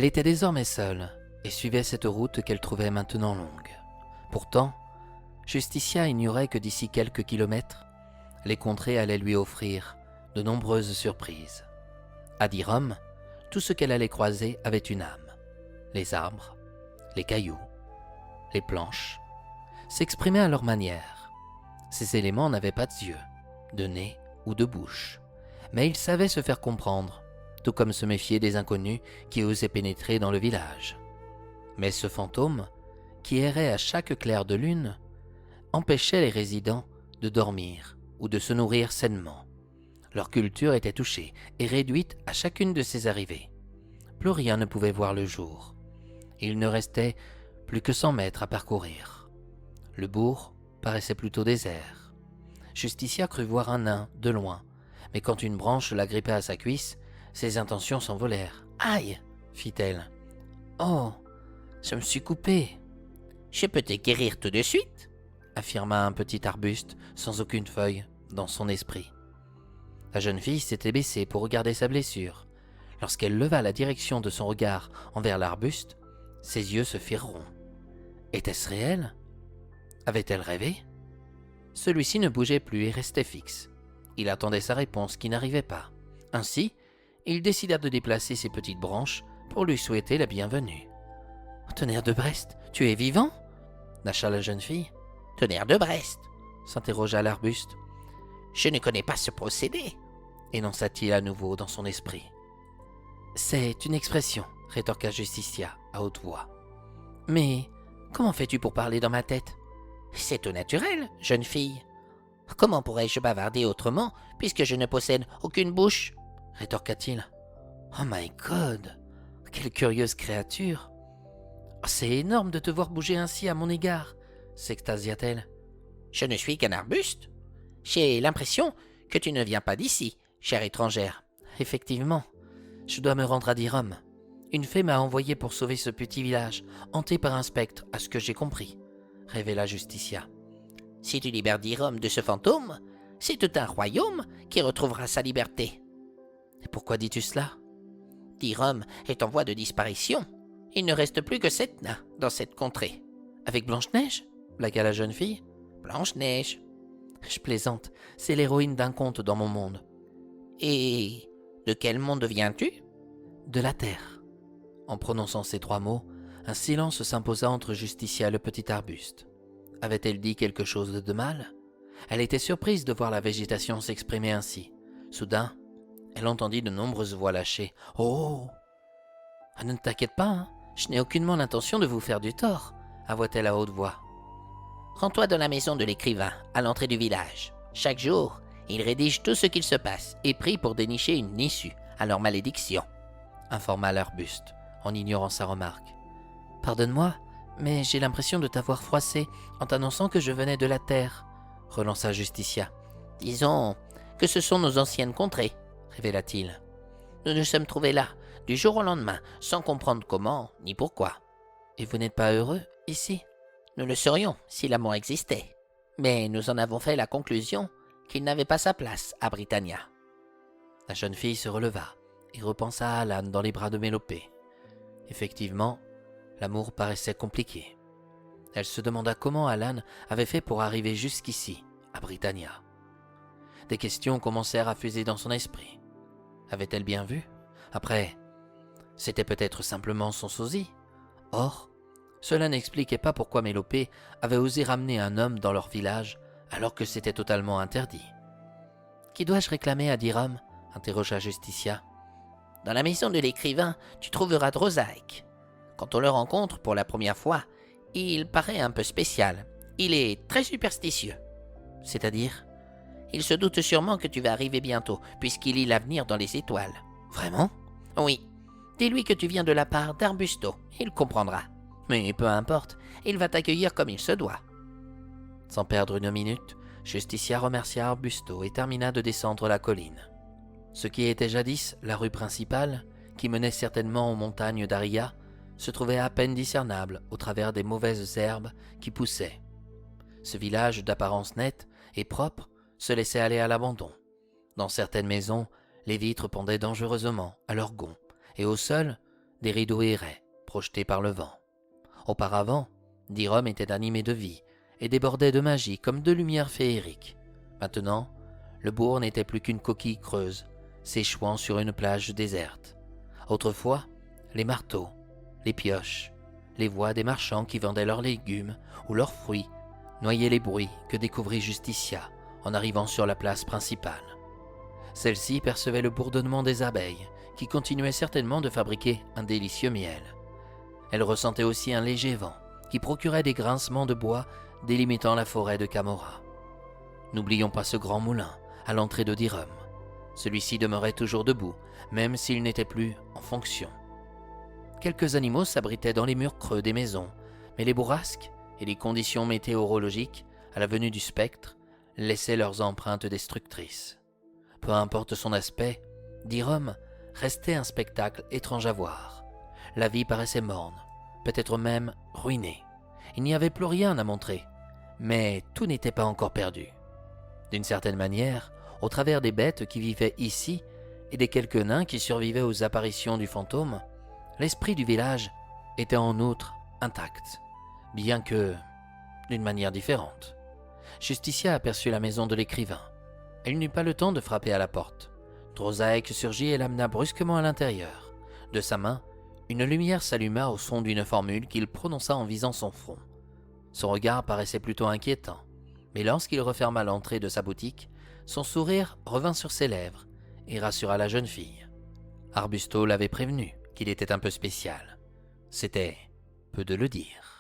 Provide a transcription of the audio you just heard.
Elle était désormais seule et suivait cette route qu'elle trouvait maintenant longue. Pourtant, Justicia ignorait que d'ici quelques kilomètres, les contrées allaient lui offrir de nombreuses surprises. À Dirom, tout ce qu'elle allait croiser avait une âme. Les arbres, les cailloux, les planches, s'exprimaient à leur manière. Ces éléments n'avaient pas de yeux, de nez ou de bouche, mais ils savaient se faire comprendre, tout comme se méfier des inconnus qui osaient pénétrer dans le village. Mais ce fantôme, qui errait à chaque clair de lune, empêchait les résidents de dormir ou de se nourrir sainement. Leur culture était touchée et réduite à chacune de ses arrivées. Plus rien ne pouvait voir le jour. Il ne restait plus que 100 mètres à parcourir. Le bourg paraissait plutôt désert. Justicia crut voir un nain de loin, mais quand une branche la grippait à sa cuisse, ses intentions s'envolèrent. « Aïe !» fit-elle. « Oh, je me suis coupée. »« Je peux te guérir tout de suite ?» affirma un petit arbuste sans aucune feuille dans son esprit. La jeune fille s'était baissée pour regarder sa blessure. Lorsqu'elle leva la direction de son regard envers l'arbuste, ses yeux se firent ronds. Était-ce réel? Avait-elle rêvé? Celui-ci ne bougeait plus et restait fixe. Il attendait sa réponse qui n'arrivait pas. Ainsi, il décida de déplacer ses petites branches pour lui souhaiter la bienvenue. « Tonnerre de Brest, tu es vivant ?» nacha la jeune fille. « Tonnerre de Brest ?» s'interrogea l'arbuste. « Je ne connais pas ce procédé » énonça-t-il à nouveau dans son esprit. « C'est une expression, » rétorqua Justicia à haute voix. « Mais comment fais-tu pour parler dans ma tête ?»« C'est tout naturel, jeune fille. Comment pourrais-je bavarder autrement puisque je ne possède aucune bouche ?» rétorqua-t-il. « Oh my God, quelle curieuse créature !»« C'est énorme de te voir bouger ainsi à mon égard !» s'extasia-t-elle. « Je ne suis qu'un arbuste. J'ai l'impression que tu ne viens pas d'ici, chère étrangère. »« Effectivement, je dois me rendre à Dirom. Une fée m'a envoyé pour sauver ce petit village, hanté par un spectre, à ce que j'ai compris, » révéla Justicia. « Si tu libères Dirom de ce fantôme, c'est tout un royaume qui retrouvera sa liberté. » « Et pourquoi dis-tu cela ?»« Dirom est en voie de disparition. Il ne reste plus que 7 nains dans cette contrée. »« Avec Blanche-Neige » blagua la jeune fille. « Blanche-Neige. » »« Je plaisante, c'est l'héroïne d'un conte dans mon monde. »« Et de quel monde viens-tu ?»« De la terre. » En prononçant ces 3 mots, un silence s'imposa entre Justicia et le petit arbuste. Avait-elle dit quelque chose de mal? Elle était surprise de voir la végétation s'exprimer ainsi. Soudain, elle entendit de nombreuses voix lâcher. « Oh !»« Ne t'inquiète pas, hein, je n'ai aucunement l'intention de vous faire du tort, » avoua-t-elle à haute voix. « Rends-toi dans la maison de l'écrivain, à l'entrée du village. Chaque jour, il rédige tout ce qu'il se passe et prie pour dénicher une issue à leur malédiction, » informa l'arbuste, en ignorant sa remarque. « Pardonne-moi, mais j'ai l'impression de t'avoir froissé en t'annonçant que je venais de la terre, » relança Justicia. « Disons que ce sont nos anciennes contrées, » révéla-t-il. « Nous nous sommes trouvés là, du jour au lendemain, sans comprendre comment ni pourquoi. »« Et vous n'êtes pas heureux, ici ?»« Nous le serions si l'amour existait, mais nous en avons fait la conclusion qu'il n'avait pas sa place à Britannia. » La jeune fille se releva et repensa à Alan dans les bras de Mélopée. Effectivement, l'amour paraissait compliqué. Elle se demanda comment Alan avait fait pour arriver jusqu'ici, à Britannia. Des questions commencèrent à fuser dans son esprit. Avait-elle bien vu? Après, c'était peut-être simplement son sosie. Or, cela n'expliquait pas pourquoi Mélopée avait osé ramener un homme dans leur village alors que c'était totalement interdit. « Qui dois-je réclamer à Dirom ?» interrogea Justicia. « Dans la maison de l'écrivain, tu trouveras Drosaïque. Quand on le rencontre pour la première fois, il paraît un peu spécial. Il est très superstitieux. »« C'est-à-dire ?»« Il se doute sûrement que tu vas arriver bientôt, puisqu'il lit l'avenir dans les étoiles. »« Vraiment ?»« Oui. Dis-lui que tu viens de la part d'Arbusto. Il comprendra. Mais peu importe, il va t'accueillir comme il se doit. » Sans perdre une minute, Justicia remercia Arbusto et termina de descendre la colline. Ce qui était jadis la rue principale, qui menait certainement aux montagnes d'Aria, se trouvait à peine discernable au travers des mauvaises herbes qui poussaient. Ce village d'apparence nette et propre se laissait aller à l'abandon. Dans certaines maisons, les vitres pendaient dangereusement à leurs gonds, et au sol, des rideaux erraient, projetés par le vent. Auparavant, Dirham était animé de vie et débordait de magie comme de lumière féerique. Maintenant, le bourg n'était plus qu'une coquille creuse, s'échouant sur une plage déserte. Autrefois, les marteaux, les pioches, les voix des marchands qui vendaient leurs légumes ou leurs fruits noyaient les bruits que découvrit Justicia en arrivant sur la place principale. Celle-ci percevait le bourdonnement des abeilles, qui continuaient certainement de fabriquer un délicieux miel. Elle ressentait aussi un léger vent, qui procurait des grincements de bois délimitant la forêt de Camorra. N'oublions pas ce grand moulin, à l'entrée de Dirham. Celui-ci demeurait toujours debout, même s'il n'était plus en fonction. Quelques animaux s'abritaient dans les murs creux des maisons, mais les bourrasques et les conditions météorologiques, à la venue du spectre, laissaient leurs empreintes destructrices. Peu importe son aspect, Dirham restait un spectacle étrange à voir. La vie paraissait morne, peut-être même ruinée. Il n'y avait plus rien à montrer, mais tout n'était pas encore perdu. D'une certaine manière, au travers des bêtes qui vivaient ici et des quelques nains qui survivaient aux apparitions du fantôme, l'esprit du village était en outre intact, bien que d'une manière différente. Justicia aperçut la maison de l'écrivain. Elle n'eut pas le temps de frapper à la porte. Drozaek surgit et l'amena brusquement à l'intérieur. De sa main, une lumière s'alluma au son d'une formule qu'il prononça en visant son front. Son regard paraissait plutôt inquiétant, mais lorsqu'il referma l'entrée de sa boutique, son sourire revint sur ses lèvres et rassura la jeune fille. Arbusto l'avait prévenu qu'il était un peu spécial. C'était peu de le dire.